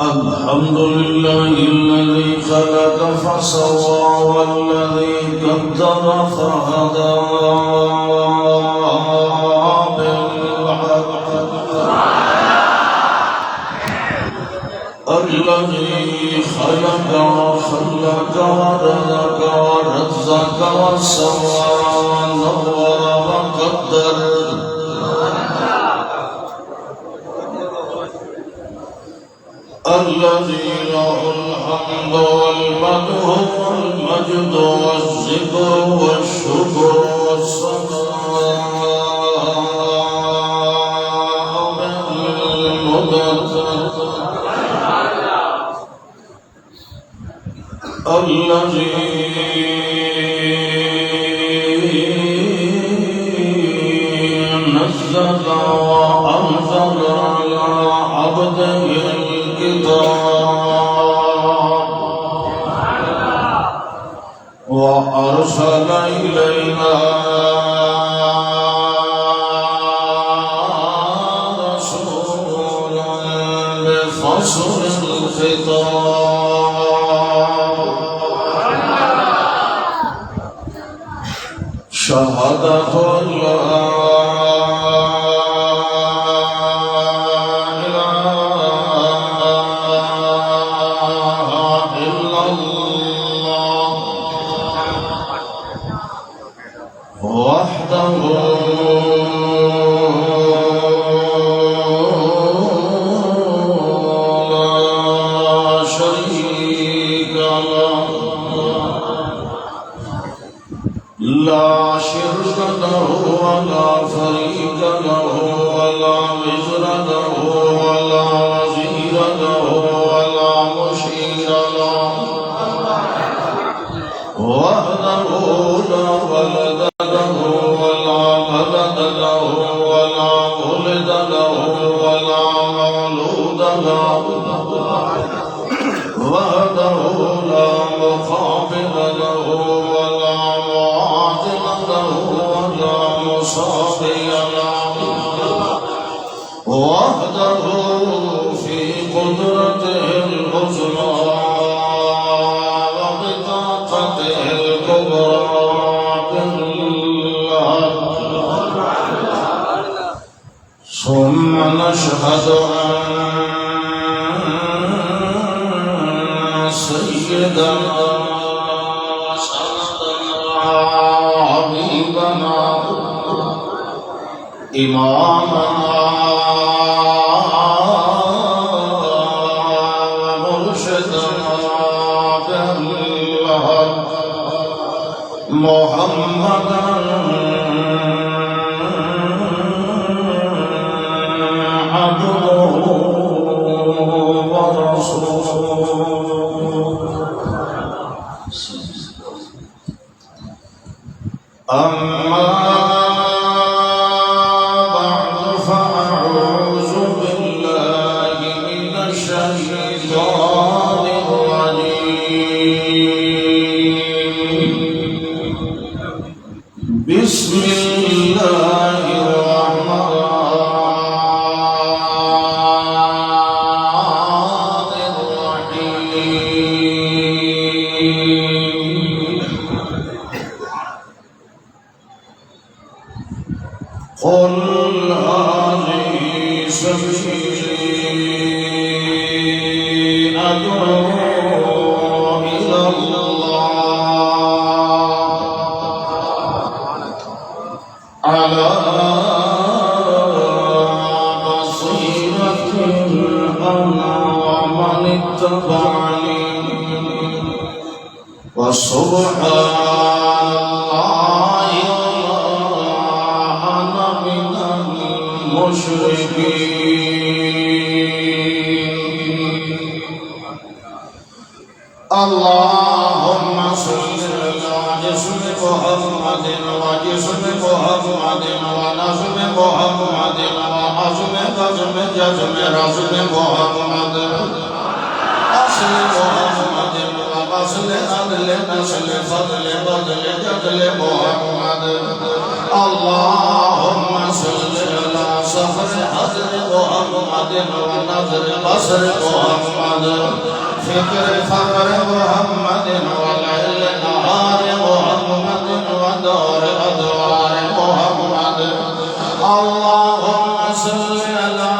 الحمد لله الذي خلق فسوى والذي قدر فهدى بالحق الذي خلق وخلق ورزق ورزق وسوى ونور وقدر الذي له الحمد والمدح والمجد والذكر والشكر والصلاة بالمدد الذي نزل وأنزل على عبده وأرسل إلينا رسولا بفصل الخطاب شهادة الله لا شرك له ولا فريق له ولا وزر له ولا وزير له ولا مشير له وحده لا ولد له ولا ولد له ولا ولد له ولا مولود له وحده لا مقابل له ولا معادل له ولا مصابي له وحده في قدرته العظمى وبطاقته الكبرى بالله ثم نشهد أن سيدنا حبيبنا إمامنا مرشدنا بالله محمدا عبده ورسوله أما بعد فأعوذ بالله من الشيطان الرجيم بسم الله الرحمن الرحيم قل هذه سبيلي أدعو إلى الله على بصيرة أنا ومن اتبعني وسبحان اللهم صل على جسم محمد وجسم محمد محمد ونظم محمد وعزم غزم جزم رزم محمد أصل محمد وأصل أدل نسل فضل بدل جدل محمد اللهم صل على صفر حضر محمد ونظر بصر محمد فكر فقر محمد وليل نهار محمد ودار أدوار محمد اللهم صل على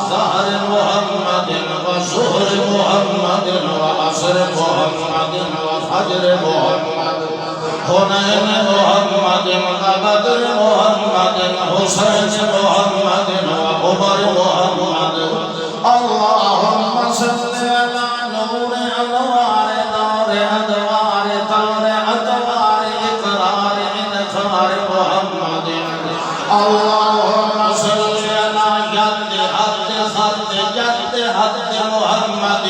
زهر محمد وزهر محمد وعصر محمد وفجر محمد حنين محمد وبدر محمد حسين محمد وعمر محمد اللهم صل على نور أنوار دار أدوار طار أدوار إقرار إنكار محمد اللهم صل على يد حد خد جد حد محمد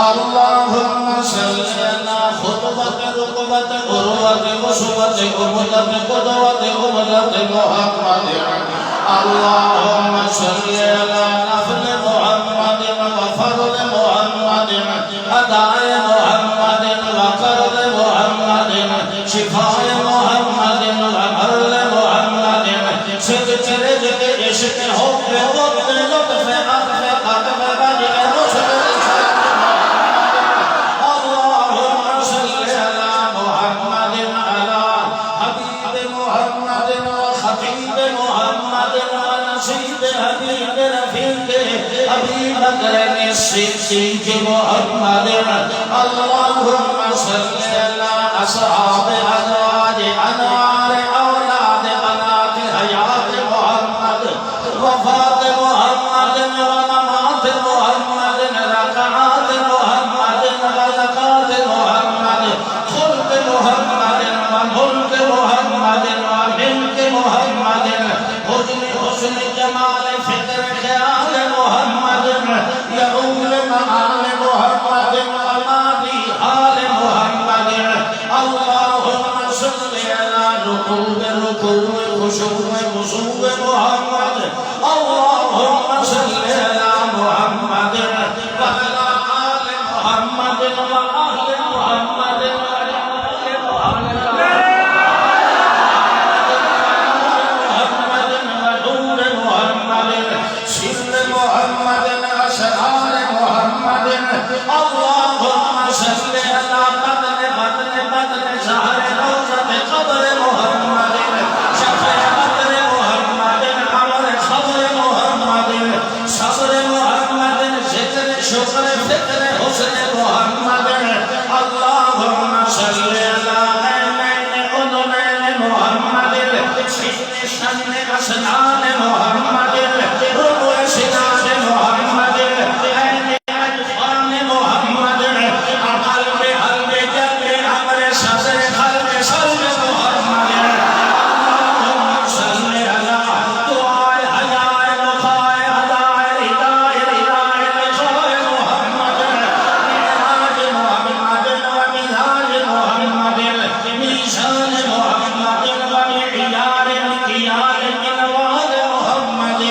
اللهم صل على خطبة رقبة قروة وسوة قبلة قدوة قبلة محمد اللهم صل على نفل محمد وفضل محمد أداء محمد وقرض محمد شفاء محمد وعمل محمد صدق رزق عشق حب وقت لطف عطف قدم بدل رشد اللهم صل على محمد على حبيب محمد وخطيب محمد ونصيب حبيب رفيق أبي بكر الصديق محمد اللهم صل على أصحاب أزواج أنوار أولاد بنات حياة محمد وفاة محمد وممات محمد ركعات محمد وزكاة محمد خلق محمد وملك محمد وملك محمد حسن جمال فكر خيال محمد يؤول معال محمد وماضي حال محمد اللهم صل على ركوب خشوع خشوع محمد اللهم صل على محمد وعلى آل محمد وآل محمد وعلى آل محمد ونور محمد سر محمد أسرار محمد اللهم صل على بدن شهر روضة قبر محمد شفع بدر محمد عمر خبر محمد صبر محمد ذكر شكر فكر حسن محمد اللهم صل على عينين أذنين محمد شن أسنان محمد ربع سنان محمد عين أجفان محمد قلب قلب جلب أمر صدر قلب صلب محمد اللهم صل على دعاء حياء بقاء أداء رداء رداء لقاء محمد معراج محمد ومنهاج محمد ميزان محمد ومعيار مكيال منوال محمد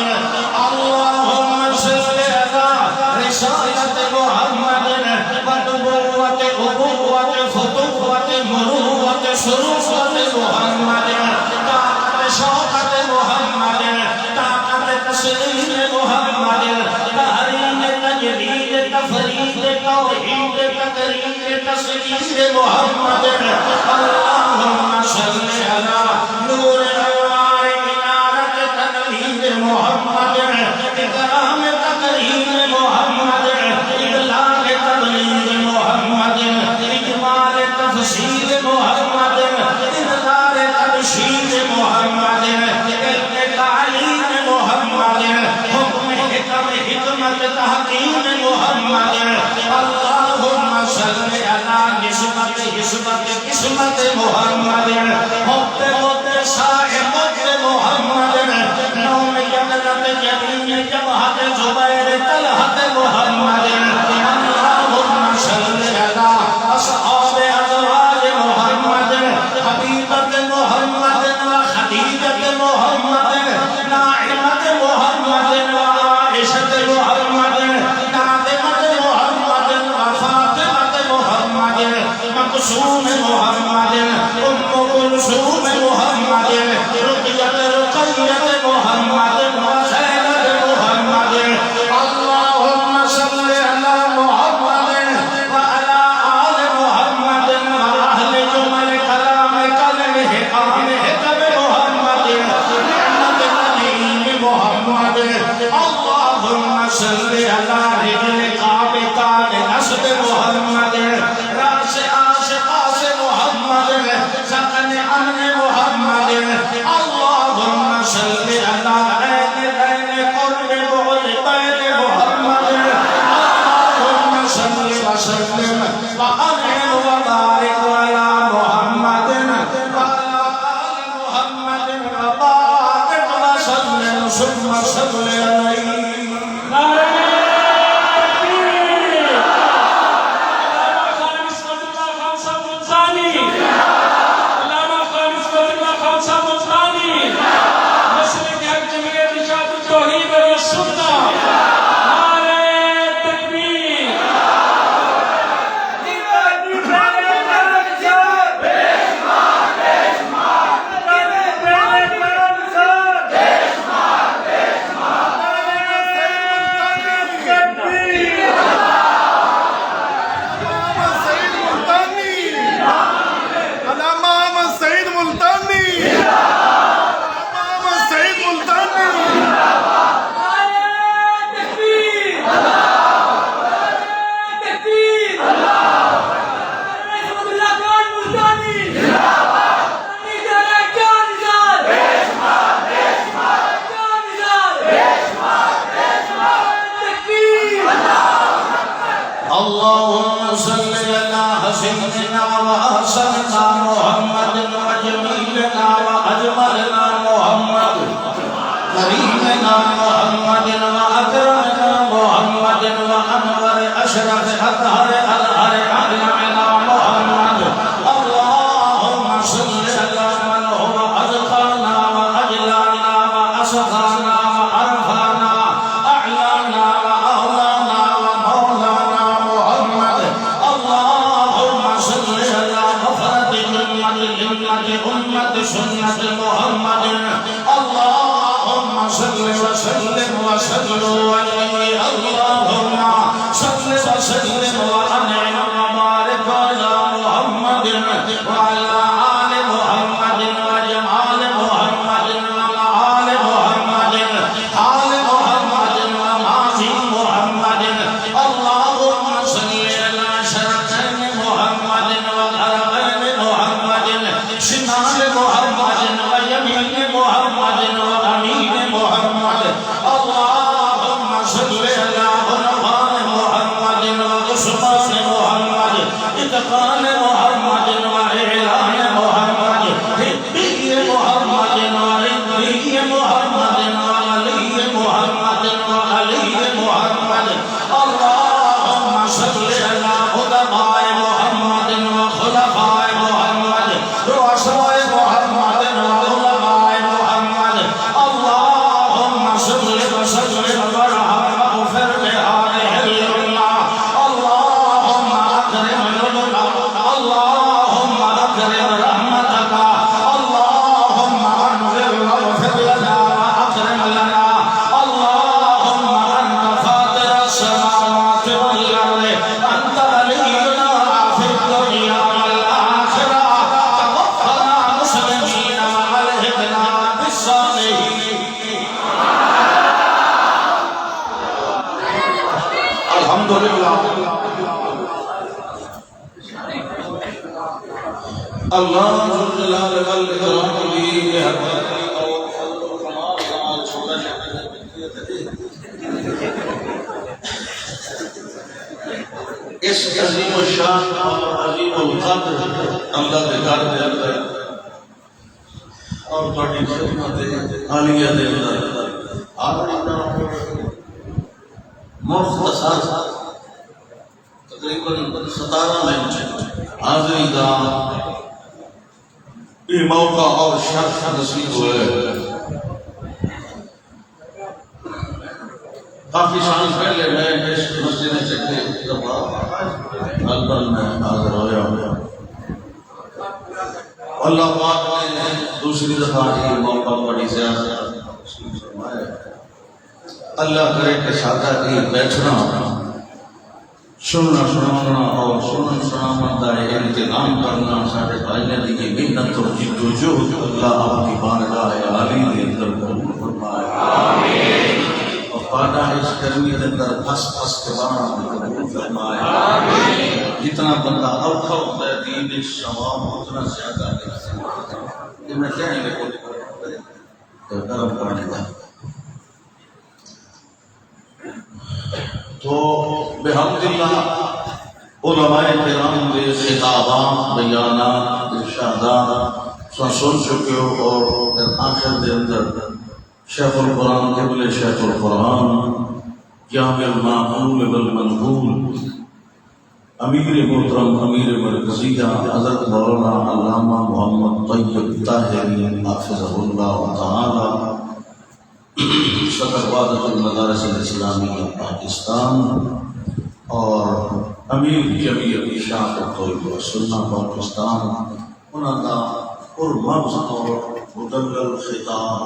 اللهم صل على رسالة محمد ونبوة أبوة فتوة مروة سروة محمد طاقة شوقة محمد طاقة تسليم محمد تحريم تجريد تفريد توحيد تقرير تسليم محمد اللهم صل على نور أنوار إنارة تنوير محمد إكرام تكريم محمد إبلاغ تبليغ محمد إجمال تفسير محمد إنذار تبشير محمد علم تعليم محمد حكم حكم حكمة تحكيم محمد اللهم صل على قسمة محمد حب مد صاحب محمد نوم جنة جميل جمهد زبير طلحة محمد اللهم صل على أصحاب أزواج محمد حبيبة محمد وخديجة ثم صل عليه اللهم صل على سيدنا وحسننا محمد وجميلنا وأجملنا محمد كريمنا محمد وأكرمنا محمد وأنور أشرف أطهر أظهر أعلمنا محمد اللهم صل على من هو أذكرنا وأجلانا وأصغرنا وأرفعنا أعلانا وأولانا ومولانا محمد اللهم صل على مفرد أمة سنة محمد اللهم صل وسلم عليه اللهم صل وسلم وأنعم وبارك على محمد وعلى آل محمد وجمال محمد وآل محمد آل محمد وماضي محمد اللهم صل على شرفين محمد وغربين محمد شمال محمد ويمين محمد وأمين محمد اللهم صل على عنوان محمد وعثمان محمد إتقان محمد وإعلان محمد هدي محمد وردي محمد وعلي محمد وعلي محمد اللهم صل على خلفاء محمد وخلفاء محمد رؤساء محمد وعلماء محمد اللهم صل وسلم وارحم واغفر لهذه الأمة اللهم أكرم نزلها اللهم أكرم رحمتك اللهم أنزل واغفر لنا وأكرم لنا اللهم أنت فاطر السماوات والأرض أنت ولينا في الدنيا والآخرة توفنا مسلمين وألحقنا بالصالحين الحمد لله اللہ ذو الجلال والإکرام کی بحرمت اور فضل و کمال کمال چھوڑا جانے اس عظیم الشان اور عظیم القدر اللہ کے گھر دے اندر اور بڑی خدمت عالیہ دے اندر آدھرنا مختصر تقریباً 17 منٹ حاضری دا یہ موقع اور شرف نصیب ہوئے کافی سال پہلے میں اس مسجد چکے البن میں حاضر ہویا اللہ پاک نے دوسری دفعہ یہ موقع بڑی زیادہ اللہ کرے کہ سادہ کی بیٹھنا سننا سنانا اور سنن سنانا دا انتظام کرنا سارے بھائیوں کی محنت اور جدوجہد اللہ آپ کی بارگاہ عالی کے اندر قبول فرمائے آمین اور پانا اس گرمی کے اندر پھس پھس کے بانا قبول فرمائے آمین جتنا بندہ اوکھا ہوتا ہے دین ثواب اتنا زیادہ ہے یہ میں کہیں گے تو درم پڑھنے کا تو بحمد اللہ علماء کرام کے خطابات بیانات ارشادات سن چکے ہو اور آخر دے اندر شیخ القرآن قبل شیخ القرآن جامع المعقول والمنقول امیر محترم امیر مرکزیہ حضرت مولانا علامہ محمد طیب طاہری حافظہ اللہ تعالی صدر وحدت المدارس الاسلامیہ پاکستان اور امیر جمعیت اشاعت التوحید والسنہ پاکستان انہوں کا پرمغز اور مدلل خطاب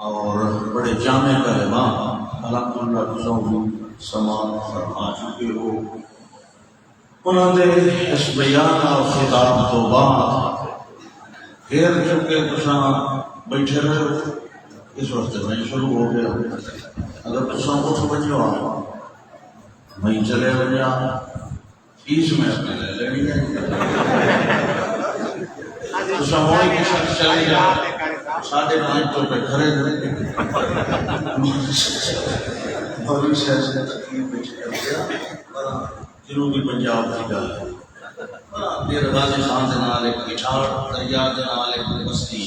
اور بڑے جامع کلمات الحمدللہ تم سماعت فرما چکے ہو. انہوں نے اس بیان اور خطاب تو بعد پھر چکے تساں بیٹھے رہے. اس وقت میں شروع ہو گیا. اگر تساں اٹھ بجو میں چلے بجا فیس میں اپنے لے لینی ہے. تساں ہوئی کی شخص چلے جا 5:30 پہ کھڑے رہے بڑی سیاست تقریب میں چکا جنوبی پنجاب کی گل ہے. دیر غازی خان کے نال ایک گٹھاڑ دریا کے نال ایک بستی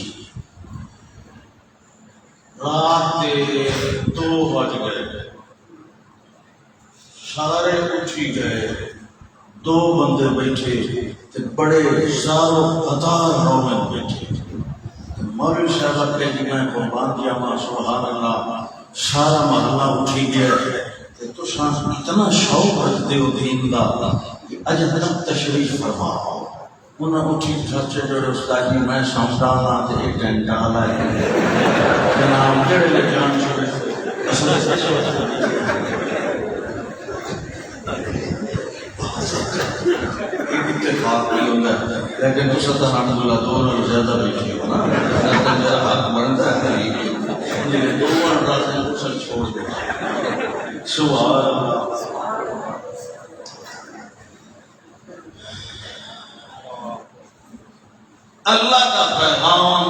رات کے 2 بج گئے. سارے اٹھی گئے. 2 بندے بیٹھے تے بڑے زارو قطار رو میں بیٹھے. مولوی صاحب کے میں قربان جاواں سبحان اللہ سارا محلہ اٹھی گیا. تو اتنا شوق رکھتے ہو دین کا کہ اج تک تشریف فرما. انہیں اٹھی چرچے جڑے استاد جی میں سمجھانا تے 1 گھنٹہ لائے جناب جڑے لے جان چھوڑے اتفاق نہیں ہوتا ہے. لیکن تو ستا الحمدللہ 2 نال زیادہ بیٹھی ہو نا میرا حق بنتا ہے لیکن 2 راتیں اسل چھوڑ دے. سوال اللہ کا پیغام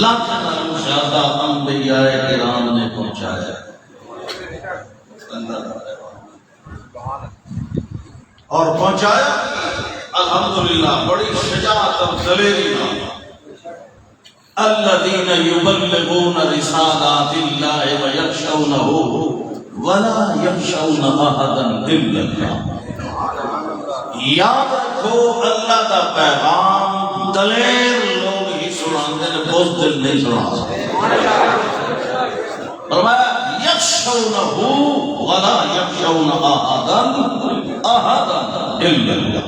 لاکھ نالوں زیادہ انبیاء کرام نے پہنچایا. اللہ کا پیغام اور پہنچایا الحمدللہ بڑی شجاعت اور دلیری نام. الذين يبلغون رسالات الله ويخشونه ولا يخشون احدا الا الله. یاد رکھو اللہ کا پیغام دلیر لوگ ہی سناتے ہیں بزدل نہیں سنا سکتے. فرمایا یخشونه ولا يخشون احدا الا الله.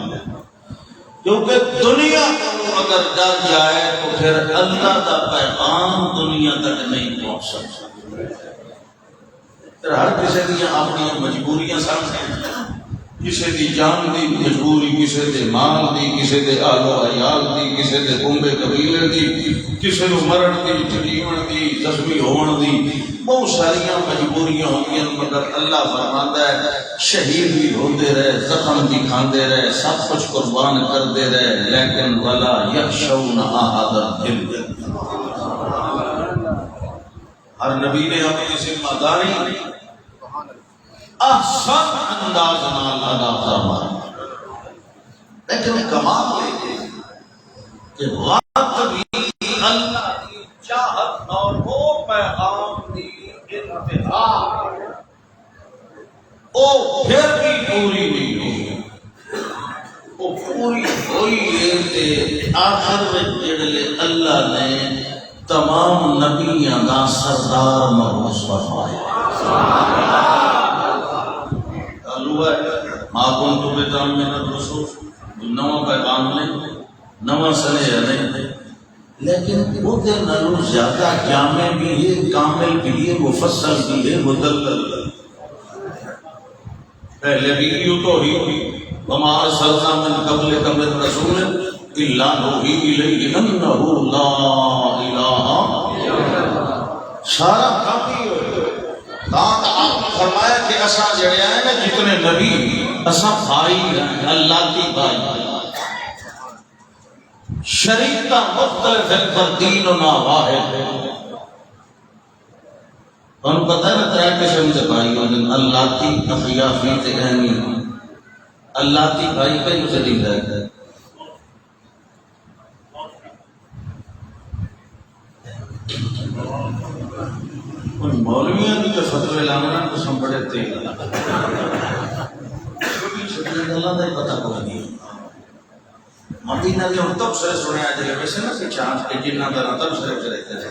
کیونکہ دنیا کو اگر ڈر جائے تو پھر اللہ کا پیغام دنیا تک نہیں پہنچ سکتا. پھر ہر کسی کی اپنی مجبوریاں سامنے. کسی دی جان دی مجبوری, کسی دے مال دی, کسی دے آل و عیال دی, کسی دے کنبے قبیلے دی, کسی نو مرن دی, جیون دی, زخمی ہون دی. بہت ساریاں مجبوریاں ہوندیاں مگر اللہ فرماتا ہے شہید بھی ہوندے رہے, زخم بھی کھاندے رہے, سب کچھ قربان کردے رہے, لیکن ولا یخشون احدا الا اللہ. ہر نبی نے اپنی ذمہ داری احسن انداز نال ادا فرمائی. لیکن کمال یہ کہ وقت بھی اللہ کی چاہت اور وہ پیغام دی انتہا وہ پھر بھی پوری نہیں ہوئی. وہ پوری ہوئی ہے کہ آخر میں جڑے اللہ نے تمام نبیاں دا سردار مبعوث فرمایا. ماں کنت بدعا من الرسول نواں پیغام نہیں نواں سنیا نہیں, لیکن وہ دے نالوں زیادہ جامع بھی ہے, کامل بھی ہے, مفصل بھی ہے, مدلل. پہلے بھی یوں تو ہی وما ارسلنا من قبلک من رسول الا نوحی الیہ انہ لا الہ الا اللہ. سارا کافی آپ فرمایا کہ اساں جڑے ہیں نا جتنے نبی اساں بھائی ہیں, اللہ کی بھائی. شریعتاں مختلف ہیں پر دیننا واحد ہے. ہم پتہ ہے نا 3 قسم کے بھائی ہوتے ہیں. اللہ کی اخیافی تے اہمی. اللہ کی بھائی کا ہی دلیل ہے. ان مولویوں کی جو فتوے لانا تو سب بڑے تیز اللہ کا پتہ کوئی نہیں مدینہ کے ہم تب سے سنے آج ویسے نا کہ چاند کے جنہ کا تب سے رہتے تھے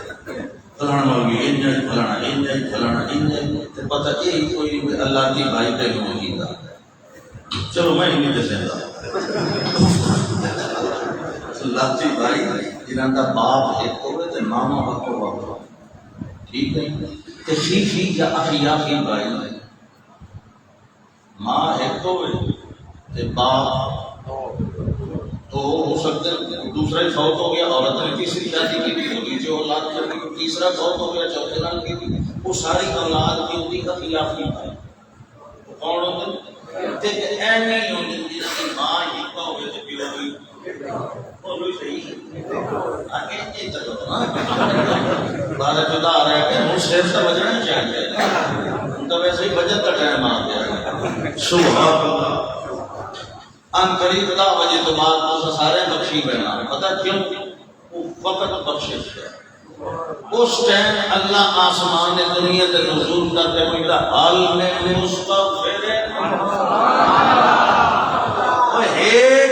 فلانا مولوی انجن فلانا انجن فلانا انجن تو پتہ یہ کوئی اللہ کی بھائی پہ ہوگی گا چلو میں انہیں دے اللہ کی بھائی جنہ کا باپ ایک ہوئے تو ماما حق ہو ٹھیک ہے کہ فی یا اخیا کی بھائی ماں ایک ہوئے تو باپ تو ہو سکتا ہے دوسرا ہی فوت ہو گیا عورت نے تیسری شادی کی تھی ہوگی جو اولاد کرنے کی تیسرا فوت ہو گیا چوتھے نام کی تھی وہ ساری اولاد کی ہوتی اخلاف کی بھائی کون ہوتے ایمی ہوتی جس کی ماں یہ ہوئے تو پیو ہوئی بولو صحیح آگے یہ چلو بعد جدا آ رہا ہے کہ وہ شیر سے بجنا چاہیے تو ویسے ہی بجت کا ٹائم آ گیا سبحان اللہ ان قریب دا وجہ تو بعد وہ سارے بخشی بنا پتہ کیوں وقت بخشش ہے اس ٹائم اللہ آسمان دنیا کے نزول کرتے ہوئے حال میں مستغفر ہے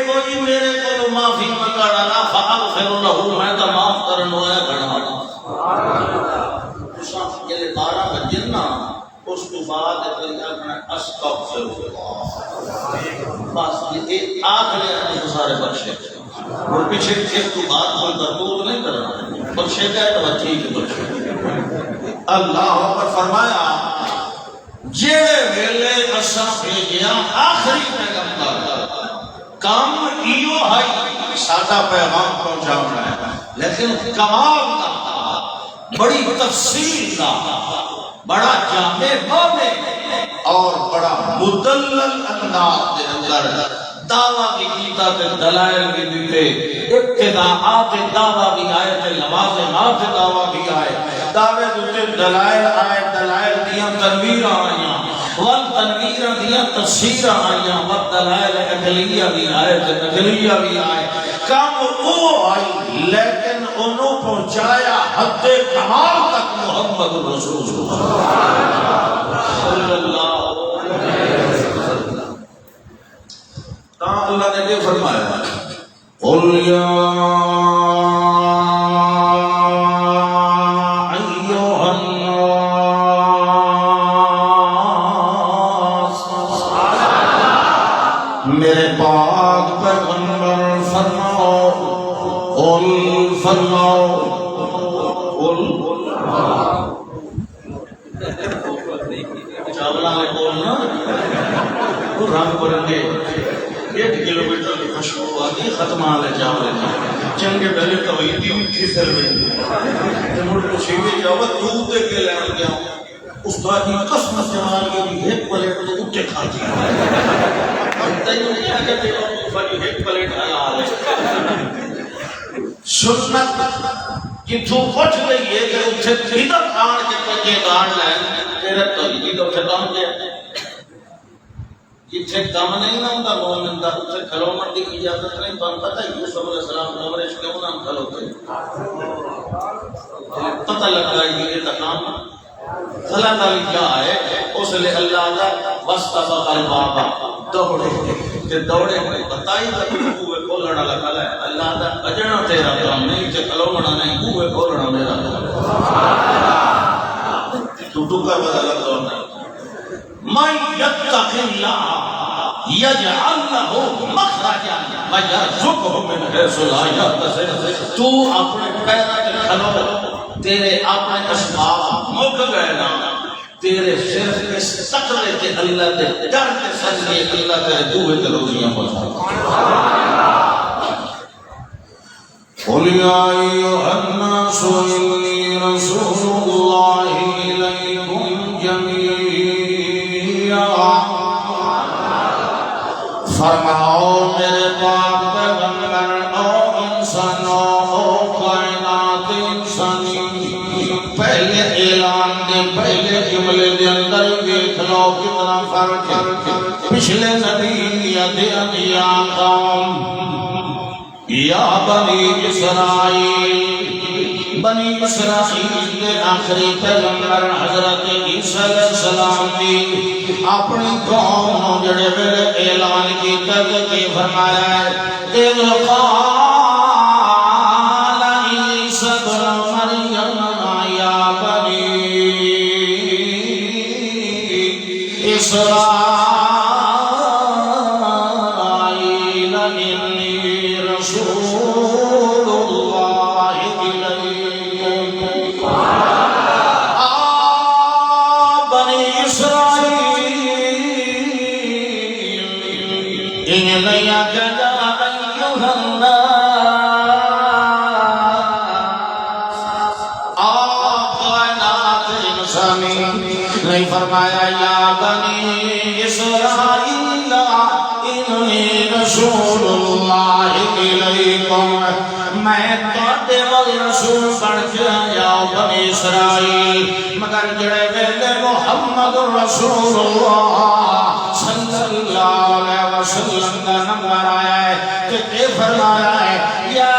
کوئی میرے کو معافی منگانا نہ فاغفر له میں تو معاف کرن ہویا بنا شاہ کے 12 بجے نا اس کے بعد اپنا استغفر اللہ بس یہ آخری آنے سارے بخشے اور پیچھے ایک تو بات کوئی کرتوت نہیں کرنا بخشے گئے تو بچے ہی بخشے اللہ پر فرمایا جیڑے ویلے اساں بھیجیا آخری پیغمبر کام ایو ہے سادہ پیغام پہنچانا ہے لیکن کمال کا بڑی تفصیل کا بڑا جامع واضح اور بڑا مدلل انداز کے اندر دعویٰ بھی کیتا تے دلائل بھی دیتے ابتداءات دعویٰ بھی آئے تے لوازمات دعویٰ بھی آئے دعوے دیتے دلائل آئے دلائل دیا تنویر آئیاں والتنویر دیا تفسیر آئیاں والدلائل اقلیہ بھی آئے تے اقلیہ بھی آئے کام وہ آئی لیکن انہوں پہنچایا حد کمال تک محمد رسول صلی اللہ علیہ وسلم تا اللہ نے یہ فرمایا قل یا ایوہ الناس میرے پاک پیغمبر فرماؤ قل فرماؤ چاولہ نے بولنا وہ رنگ برنگے 1 کلومیٹر کی خوشبو آتی ختم آلے چاولے چنگے پہلے توحیدی اٹھی سر میں ملک کو شیوے جاوہ دودھ دے کے لین گیا استاد کی قسمت جمال کے بھی ایک پلیٹ تو اٹھے کھا دیا تیوں نہیں آگے دیکھو فری ایک پلیٹ آیا آلے سنت کتھو پھٹ گئی ہے کہ اتھے ادھر کھان کے پنجے گاڑ لائن تیرے توحیدی تو اتھے کام دیا جتھے کام نہیں نہ ہوتا مومن دا اتھے کھلو منڈی کی اجازت نہیں تو ہم پتہ ہے یوسف علیہ السلام عمرش کیوں نام کھلو تھے پتہ لگا یہ تکام خلا تعالی کیا ہے اس لئے اللہ دا وَاسْتَبَقَ الْبَابَ دوڑے کہ دوڑے میں بتائی تک کوئے کھولنا لگا ہے اللہ دا اجنا تیرا کام نہیں کہ کھلو منڈا نہیں کوئے کھولنا میرا تو ٹکا بدلا دوڑنا من یتق اللہ یجعل لہ مخرجا ویرزقہ من حیث لا یحتسب تو اپنے پیرا کے کھلو تیرے اپنے اسباب مک گئے نا تیرے صرف اس تقوی کے اللہ دے ڈر کے سجدے اللہ تیرے دوے تے روزیاں پہنچا قل یا ایھا الناس انی رسول اللہ الیکم جمیعا فرماؤ میرے پاک پیغمبر او انسانوں او کائنات انسانی پہلے اعلان دے پہلے جملے دے اندر دیکھ لو کتنا فرق ہے پچھلے نبی یا قوم یا بنی اسرائیل بنی اسرائیل کے آخری پیغمبر حضرت عیسیٰ علیہ السلام بھی اپنی قوم جڑے ویلے اعلان کیتا کہ فرمایا ہے اذ قال عیسیٰ ابن مریم یا بنی اسرائیل انی رسول اللہ الیکم بنی اسرائیل ان لیا جدا ایوہ الناس کائنات انسانی نہیں فرمایا یا بنی اسرائیل انی رسول اللہ الیکم میں تواڈے وال رسول بن کے آیا بنی اسرائیل مگر جڑے ویلے محمد رسول اللہ صلی اللہ علیہ وسلم کا نمبر آیا ہے کہ فرمایا ہے یا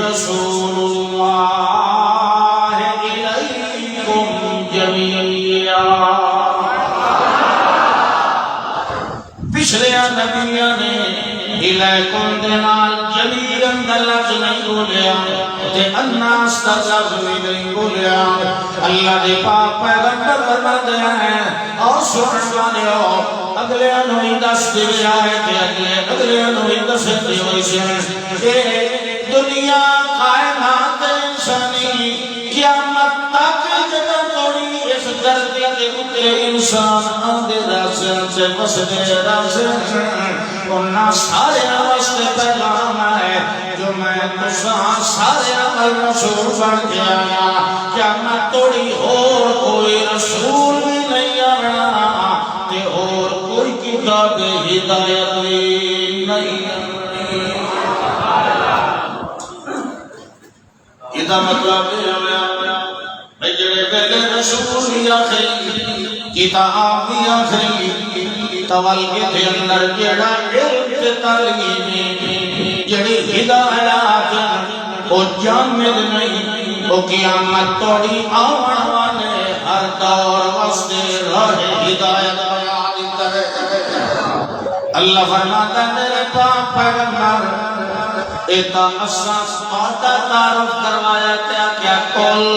رسول اللہ الیکم جمیعا پچھلے نبیوں نے الیکم دنال جمیعا لفظ نہیں بولیا تے الناس کا لفظ نہیں بولیا اللہ دے پاک پیغمبر فرماتے ہیں اور سنن والے اگلے انہی دس دے آئے تے اگلے انہی دس دے ہوئی سے دنیا کائنات انسانی قیامت تک جگہ توڑی اس دھرتی کے اترے انسان آندے راسن سے مسدے راسن انہا سارے واسطے پیغام ہے جو میں تساں سارے عمل رسول بن کے آیا قیامت توڑی اور کوئی رسول بھی نہیں آنا تے اور کوئی کتاب ہدایت بھی نہیں آنا یہ مطلب ہے جڑے پہلے رسول بھی آخری کتاب بھی آخری توالگی تھے اندر جڑا علم تعلیم جڑی ہدایات وہ جامد نہیں وہ قیامت توڑی آون والے ہر دور واسطے راہ ہدایت بیان کرے اللہ فرماتا ہے میرے پاک پیغمبر ایتا اساس آتا تعارف کروایا کیا کول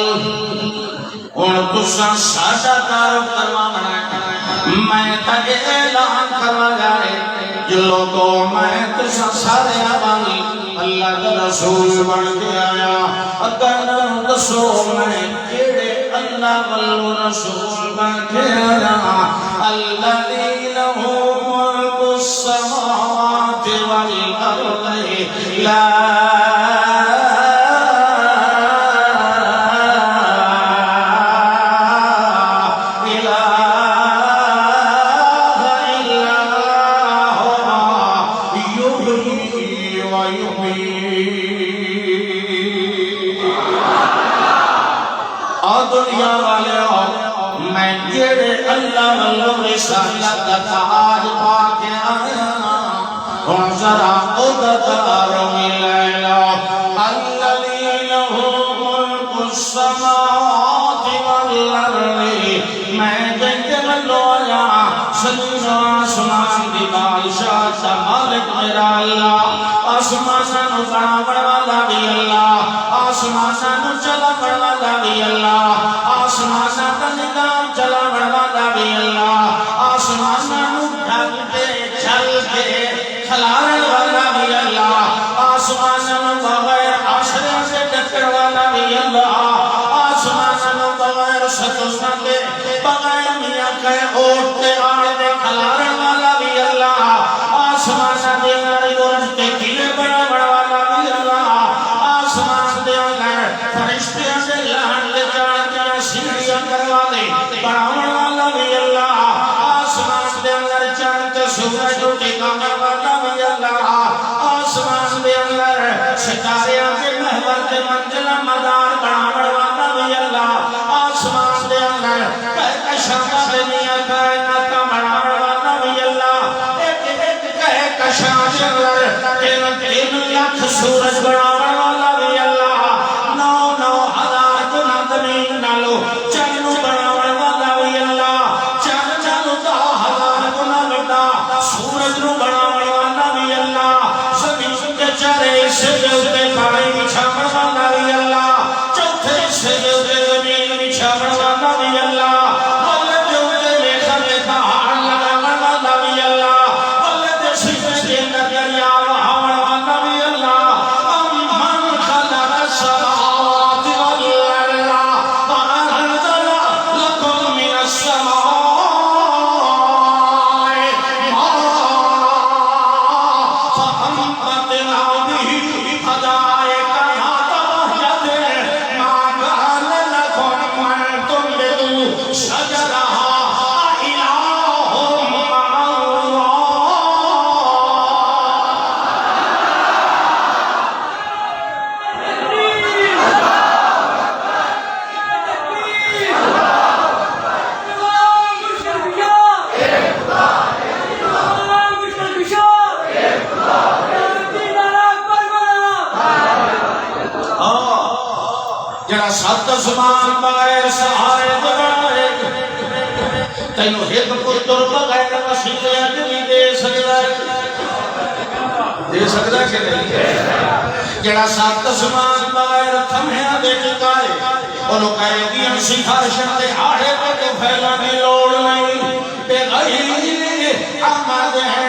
ان تساں ساڑا تعارف کروانا میں تاکہ اعلان کروایا جو لوگوں میں تساں سارے آبانی اللہ کا رسول بن کے آیا اگر دسو میں کیڑے اللہ والو رسول بن کے آیا اللہ لہو ملک السماوات والارض لا دنیا والے میں جڑے اللہ والو رسالت تاج پا کے آیا ہن ذرا ادھار ملیا الذی لہ ملک السماوات والارض میں جنگ والو آیا سجدہ آسمان دی بادشاہ مالک میرا اللہ آسمانوں بناون والا بھی اللہ آسمانوں چلاون والا بھی اللہ آسمانوں کا نظام چلاون والا بھی اللہ آسمانوں ڈھک کے چل کے کھلارن والا بھی اللہ آسمانوں بغیر آشرے سے ڈکر والا بھی اللہ آسمانوں بغیر ستونا کے بغیر میاں کے اوٹتے آڑے کھلارن والا بھی اللہ آسمانوں دے اندر گورشتے کھلے بڑا بڑا والا بھی اللہ آسمان دے اندر فرشتے سے لہن لے جان جان سیڑھیاں کروا دے بڑھاون والا بھی اللہ آسمان دے اندر چاند سورج ٹھکانے والا بھی اللہ آسمان دے اندر ستاریاں کے محور کے منزل مدار بڑھاون والا بھی اللہ آسمان دے اندر کشاں دنیا کائنات بنانے والا بھی اللہ ایک کشاں تین لاکھ سورج بنانے والا بھی اللہ 9,000 گنا زمین نالو چنو بنانے والا بھی اللہ چن 10,000 گنا بڑا سورج نو بنانے والا بھی اللہ زمین کے چارے حصے تے پانی بچھانے والا بھی اللہ چوتھے حصے تے زمین بچھانے والا بھی اللہ جڑا سات زمان بغیر سہارے بغیر تینو ایک پتر بغیر وسیلے نہیں دے سکتا کہ نہیں جڑا سات زمان بغیر تھمیاں دے چکا ہے انہوں کہے گی سفارشاں دے آڑے تے پھیلانے لوڑ نہیں تے غیر احمد ہے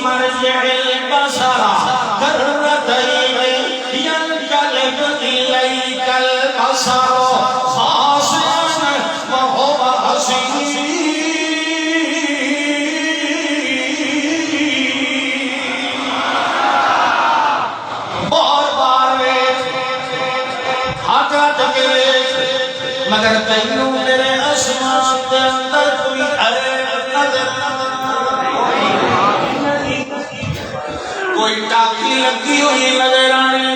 مرجع البصر كرتين ينقلب إليك البصر خاسئا وهو حسير بار بار ہاتھا چکے مگر تینوں میرے اسمان کے اندر کوئی عیب نظر کوئی ٹاکی لگی ہوئی نظر آنی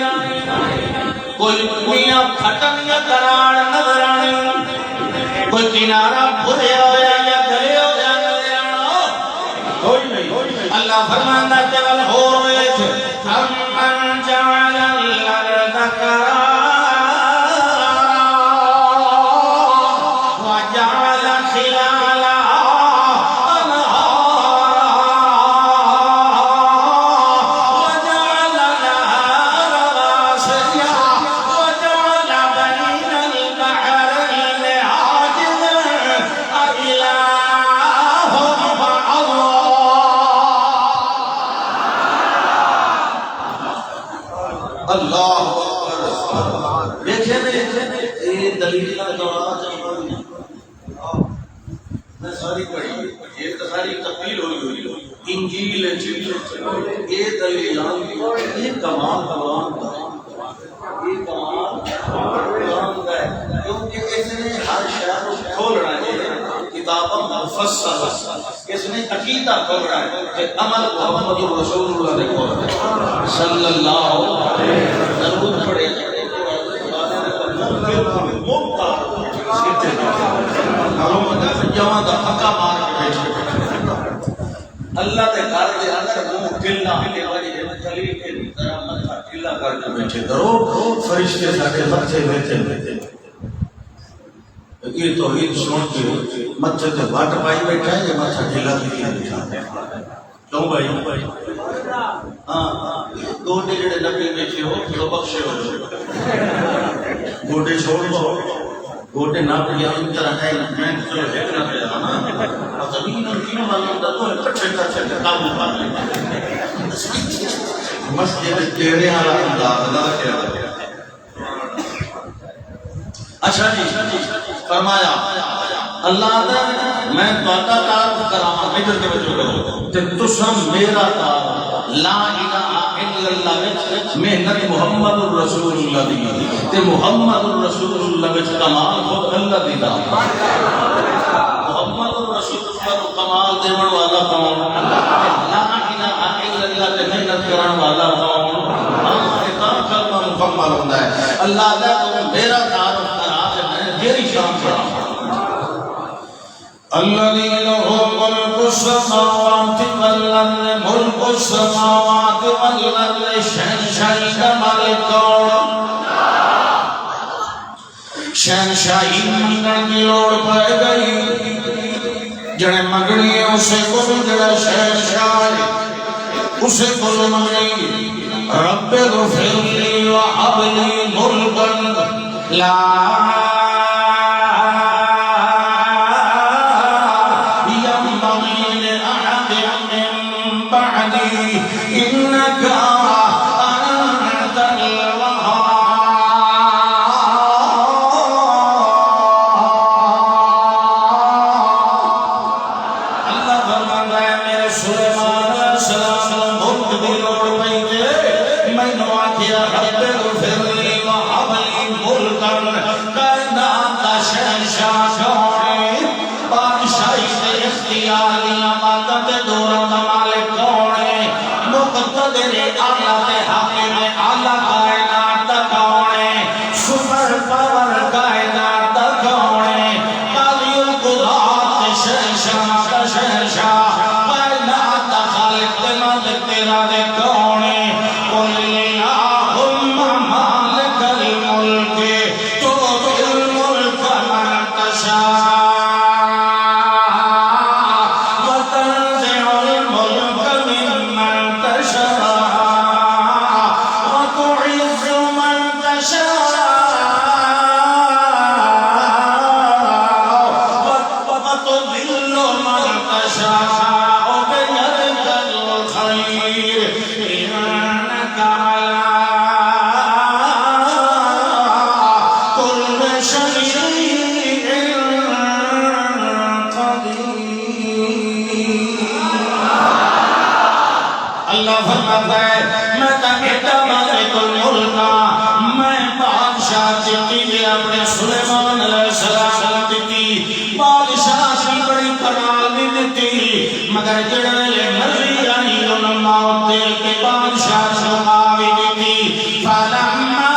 کوئی میاں پھٹن یا دراڑ نظر آنی کوئی کنارہ بھرے ہویا یا گھرے ہویا نظر آنا کوئی نہیں اللہ فرمانا چل ہو رہے تھے امن جعل الارض قرارا وجعل خلالها اللہ اکبر دیکھیں یہ دلیل کا دوران میں ساری پڑھی یہ تو ساری تبدیل ہوئی انجیل یہ دلیل یہ کمال قرآن کا یہ کمال قرآن کا ہے کیونکہ اس نے ہر شہر کو کھول رہا ہے کتابوں مفصل اس نے عقیدہ کھول رہا ہے کہ عمل محمد رسول اللہ نے کھول رہا ہے صلی اللہ علیہ وسلم ضرور پڑھے جمع دا حقا مار کے بیٹھے اللہ دے گھر دے اندر منہ کھلنا کے والی دلیل کے طرح متھا ڈھیلا کر کے بیٹھے درو فرشتے سارے متھے بیٹھے یہ توحید سن کے متھے تے واٹ پائی بیٹھا ہے یہ متھا ڈھیلا کیا بیٹھا کیوں بھائی ہاں گوڈے جڑے نبی بیٹھے ہو تو بخشے ہو گوڈے چھوڑ دو گوڈے نہ پڑیا ان طرح ہے میں تو دیکھنا پڑا نا زمین اور کیوں معلوم تھا تو کٹھے کٹھے قابو پا لے مسجد تیرے والا انداز نہ کیا اچھا جی فرمایا اللہ نے میں تہاڈا تعارف کراواں ادھر کے وجہ کرو تے تساں میرا تعارف لا الہ الا اللہ محنت محمد الرسول اللہ دی تے محمد الرسول اللہ وچ کمال خود اللہ دی دا محمد الرسول اللہ کو کمال دیون والا کون لا الہ الا اللہ تے محنت کرن والا ہوں کلمہ مکمل ہوتا ہے اللہ دا میرا تعارف کرا تے میں تیری شان پڑھاں الذي له ملك السماوات والارض ملك السماوات والارض شہنشاہی کا مالک شہنشاہی منگن کی لوڑ پائے گئی جڑے مگنی ہے اسے کو جڑا شہنشاہ اسے کو مگنی رب اغفر لی وہب لی ملکا لا ينبغي لأحد من بعدي إنك أنت الوهاب اللہ فرماتا ہے میرے سلیمان علیہ السلام ملک دی لوڑ پئی تے مینوں آکھیا رب اغفر لی وہب لی ملکا کائنات دا شہنشاہ کون بادشاہی سے اختیار مادت دورہ دا مالک کون ہے مقتدر آلت حاکم اعلیٰ کائنات دا کون ہے سپر پاور کائنات دا کون ہے قاضی القضات شہنشاہ دا شہنشاہ کائنات دا خالق دے مالک تیرا دے کون ہے قل اللہم مالک الملک تؤتی الملک من تشاء اللہ فرماتا ہے میں تاکیتا مالک الملکا میں بادشاہ دیتی بھی اپنے سلیمان علیہ السلام دیتی بادشاہ کی بڑی کمال بھی دیتی مگر جڑے مرضی آئی ان موت دے کے بادشاہ سماوی دیتی فلما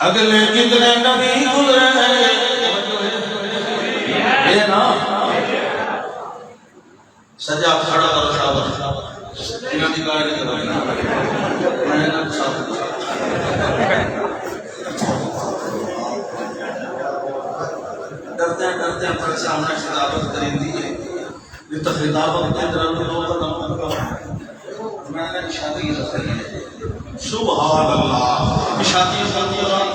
اگلے کتنے نبی گزرے یہ نا سجا کھڑا کر شابت انہاں دی گاڑی تے بنا میں نہ شابت ڈرتے پر سامنے خطابت کرندی ہے یہ تو خطابت کے اندر لوگ کا میں نے شادی رکھی ہے سبحان اللہ شادی اور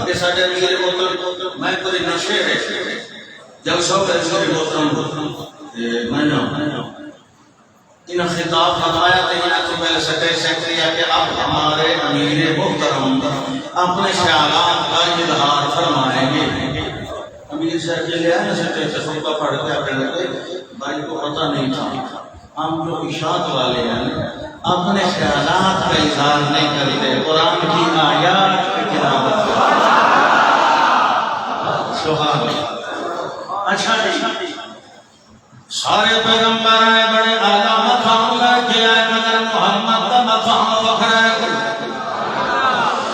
یہ ساڈے میرے محترم میں کوئی نشے ہے جب سب میرے محترم میں ان خطاب فرمایا تو یہاں سے پہلے سٹے سیکریا کہ اب ہمارے امیر محترم اپنے خیالات کا اظہار فرمائیں گے. امیر صاحب کے لئے آئے سٹے سے خطبہ پڑھ کے اپنے لگے بھائی کو پتہ نہیں تھا ہم جو اشاعت والے ہیں اپنے خیالات کا اظہار نہیں کرتے قرآن کی آیات کی تلاوت سبحان اللہ. اچھا جی سارے پیغمبر آئے بڑے اعلیٰ مقام لے آئے مگر محمد کا مقام وکھرا ہے.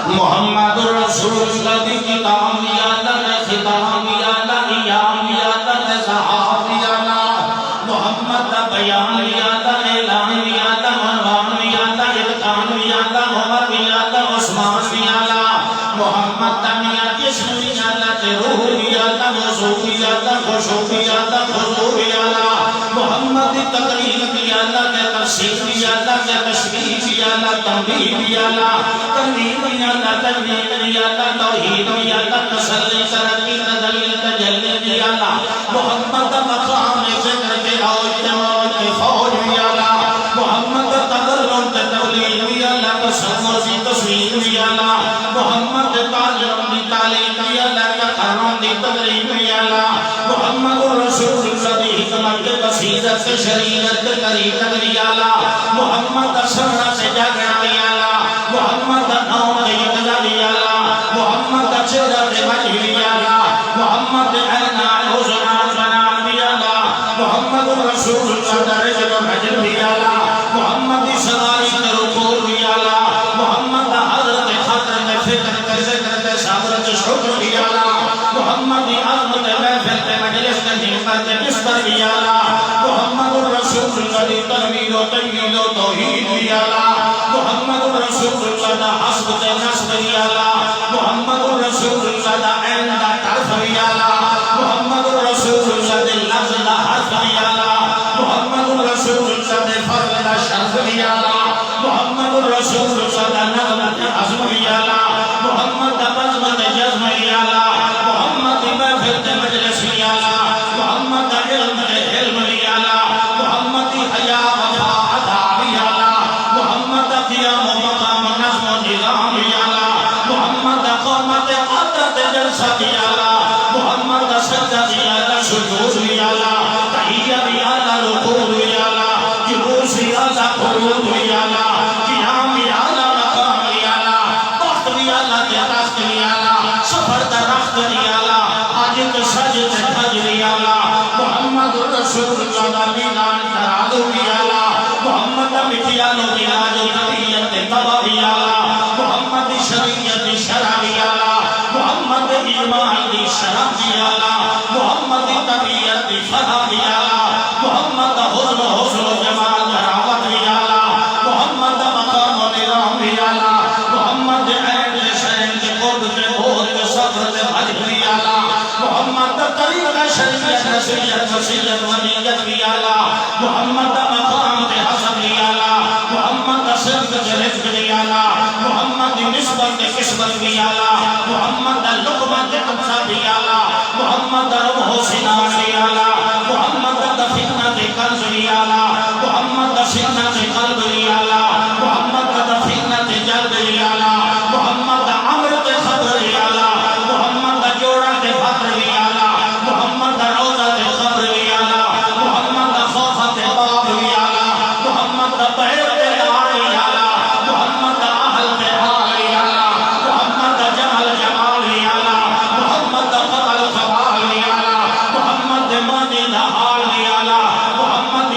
محمد رسول اللہ کی کتاب یا اللہ نے خطاب یا اللہ ایام یا اللہ نے صحاب یا اللہ محمد کا بیان یا اللہ اعلان یا اللہ عنوان یا اللہ اتقان یا اللہ عمر یا اللہ عثمان یا اللہ محمد کا میاں جسم یا اللہ تے روح یا اللہ وضو یا اللہ خشوع یا اللہ خضوع یا اللہ محمد تقریر یا اللہ کے تفسیر یا اللہ کے تشریف یا اللہ تنبیہ یا اللہ تنبیہ یا اللہ تجلیل یا اللہ توحید یا اللہ تسلی ترقی تدلیل تجلی یا اللہ محمد مقام ذکر کے اجتماع کے فوج یا اللہ محمد تدلل تدلیل یا اللہ تصور تصویر یا اللہ محمد تعلیم تعلیم یا اللہ تقرر تقریب یا اللہ محمد رسول اللہ حکمت بصیرت شریعت طریقت یا اللہ محمد سرنا سے جاگنا یا اللہ محمد نور یقظہ یا اللہ محمد چہرہ وجہ یا اللہ محمد عین حسن بنان یا اللہ محمد رسول اللہ درجہ حجر یا اللہ محمد صدائق رکوع یا اللہ محمد حضرت خطر فکر ذکر صبر شکر یا اللہ محمد عظمت محفل مجلس ہمت بستر یا اللہ محمد رسول اللہ تنویر و تنویر و توحید یا اللہ محمد رسول اللہ حسب نصب یا اللہ محمد رسول اللہ عین طرف یا اللہ محمد رسول اللہ لفظ حرف یا اللہ محمد رسول اللہ فضل شرف یا اللہ محمد رسول اللہ نظمت عظم یا اللہ محمد بزمت جزم یا اللہ محمد محفل مجلس یا اللہ محمد علم یا اللہ محمد حیا وفا عطا یا اللہ محمد قیام مقام نظم نظام یا اللہ محمد قومت عدد جلسہ یا اللہ محمد سجدہ یا اللہ سجود یا اللہ تحیہ یا اللہ رکوع یا اللہ جلوس یا اللہ قعود یا اللہ قیام یا اللہ مقام یا اللہ وقت یا اللہ تخت یا اللہ سفر درخت یا اللہ حاجت سجد فجر یا اللہ محمد رسول اللہ میلان ترادو یا اللہ محمد مٹیان و علاج و طبیعت طبع یا اللہ محمد شریعت شرع یا اللہ محمد ایمان شرف یا اللہ محمد طبیعت فرح یا اللہ محمد حسن حسن و جمال دراوت یا اللہ محمد مقام و نظام یا اللہ محمد عین شہن کے قرب کے بہت کے صبر کے حجر یا اللہ محمد طریقہ شریعت نصیحت وسیعت ونیت یا اللہ محمد مقام کے حسب یا اللہ محمد صدق کے رفق یا اللہ محمد نسبت قسمت یا اللہ محمد لقمت قبضہ یا اللہ محمد روح سنان یا اللہ محمد دفنت قلب یا اللہ محمد سنت قلب یا اللہ محمد دفنت جلب یا اللہ محمد عمرت خبر یا اللہ محمد جوڑت فقر یا اللہ محمد روضت خبر یا اللہ محمد خوفت باب یا اللہ محمد بیت دار یا اللہ محمد اہل بحال یا اللہ محمد جمل جمال یا اللہ محمد قبل قبال یا اللہ محمد مدین حال یا اللہ محمد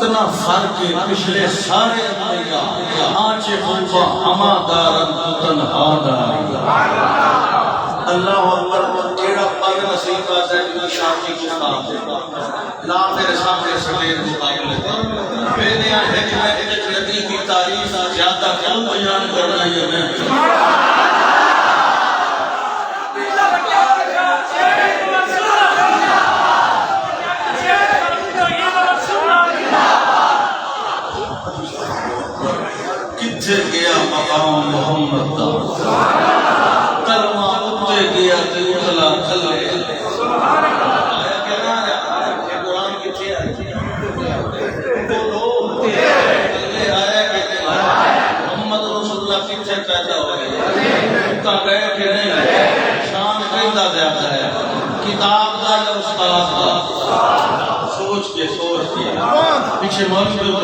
اتنا فرق ہے پچھلے سارے انبیاء آنچ خوبا ہما دارن تنہا داری اللہ اکبر کیڑا پاک نصیب ہے جو شان کی گفتگو ہے لا میرے سامنے سٹے مقابلے پر میں نے ایک نبی کی تعریف زیادہ کیوں بیان کرنا یہ میں کتھے گیا مقام محمد دا کلمہ اتے گیا تے اتلا تھلے آیا کہنا ہے قرآن کتھے آئے بولو تھلے آیا کہ محمد رسول اللہ کتھے پیدا ہوئے اتنا گئے کہ نہیں شان قیدہ زیادہ ہے کتاب دا یا استاد دا سوچ کے پیچھے موجود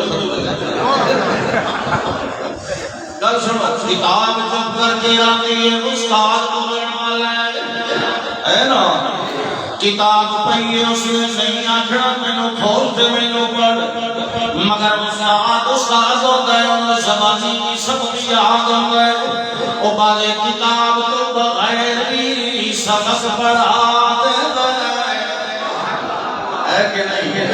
گل سنو کتاب چپ کر کے آتی ہے استاد بولنے والا ہے نا کتاب پہیے اس نے نہیں آکھنا مینوں کھول تے مینوں پڑھ مگر استاد ہوتا ہے ان زبانی کی سبق یاد ہوتا ہے وہ بعد کتاب تو بغیر بھی سبق پڑھا دیتا ہے کہ نہیں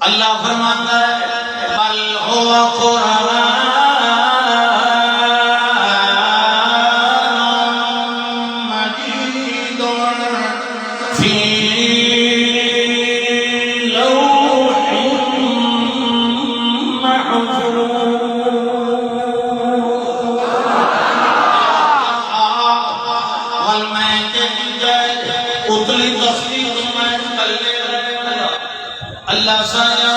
اللہ فرماتا ہے بل هو قرآن اللہ سایا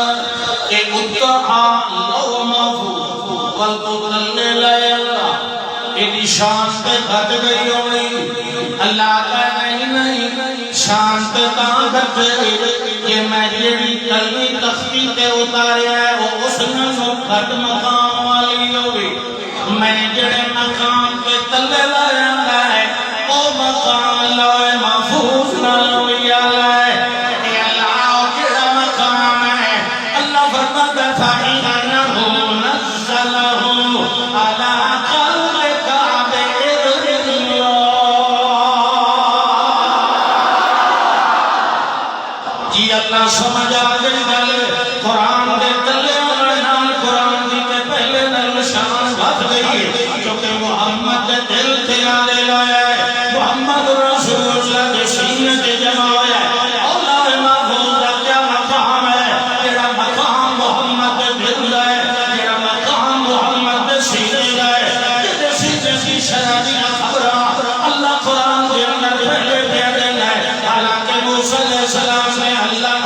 کہ اتحا لو محفوظ والتدلل اللہ ایدی شان پہ گھٹ گئی ہونی اللہ کا نہیں شان پہ کہاں گھٹ گئی کہ میں جیڑی کلمی تختی تے اتارے ہے وہ اس نو گھٹ مقام والی ہوگی میں جڑے مقام پہ تلے لایا ہے وہ مقام لوے محفوظ نہ لوی آلائے اللہ سمجھ آگئی گل قرآن دے تلے نال قرآن دی کے پہلے نال شان بات گئی کیونکہ محمد دے دل تے آلے لایا ہے محمد رسول اللہ دے سینے تے جمع ہویا ہے اللہ محفوظ دا کیا مقام ہے تیرا مقام محمد دے دل ہے تیرا مقام محمد دے سینے ہے جدے سینے کی شرعی خبرہ اللہ قرآن دے اندر پہلے دے دل ہے حالانکہ موسیٰ علیہ السلام نے اللہ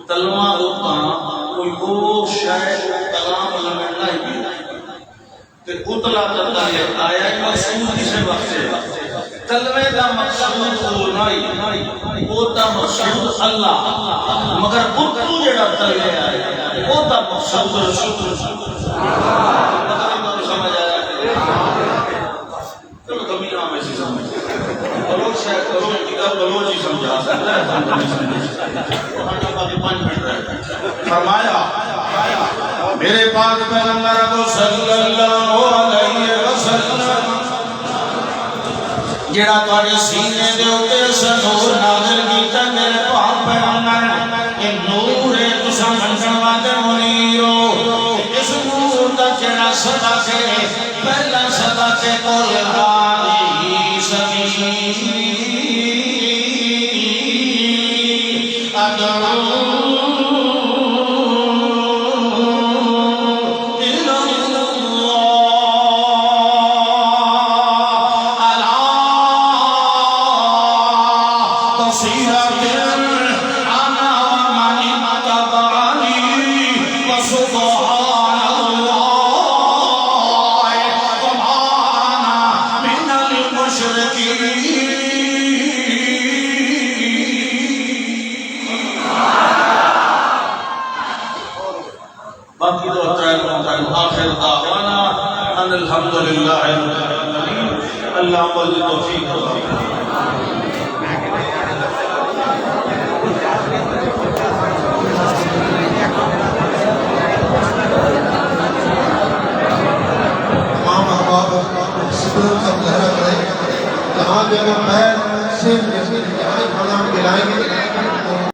تلوہ ہوتا کوئی وہ شاید کلام لمن نہیں کہ اتلا تطلع آیا ہے مقصود کسے وقت سے تلوے دا مقصود وہ نہیں وہ دا مقصود اللہ مگر اتلو جڑا تلوے آیا وہ دا مقصود رسول سمجھ آیا تو کمی نام ایسی سمجھ بلوچ شاید بلوچ کی کب بلوچ ہی سمجھا سکتا ہے فرمایا میرے پاک پیغمبر کو صلی اللہ علیہ وسلم جڑا تواڈے سینے دے اوتے سنور نازل کیتا میرے پاک پیغمبر کہ نور ہے تساں منگن والے منیرو اس نور دا جڑا صدا کے پہلا صدا کے کول حالی سبھی باقی دو آخر دعوانا ان الحمدللہ رب العالمین. اللہ عمل توفیق تمام احباب سکون کا مظاہرہ کریں. جہاں بھی اگر پیر سر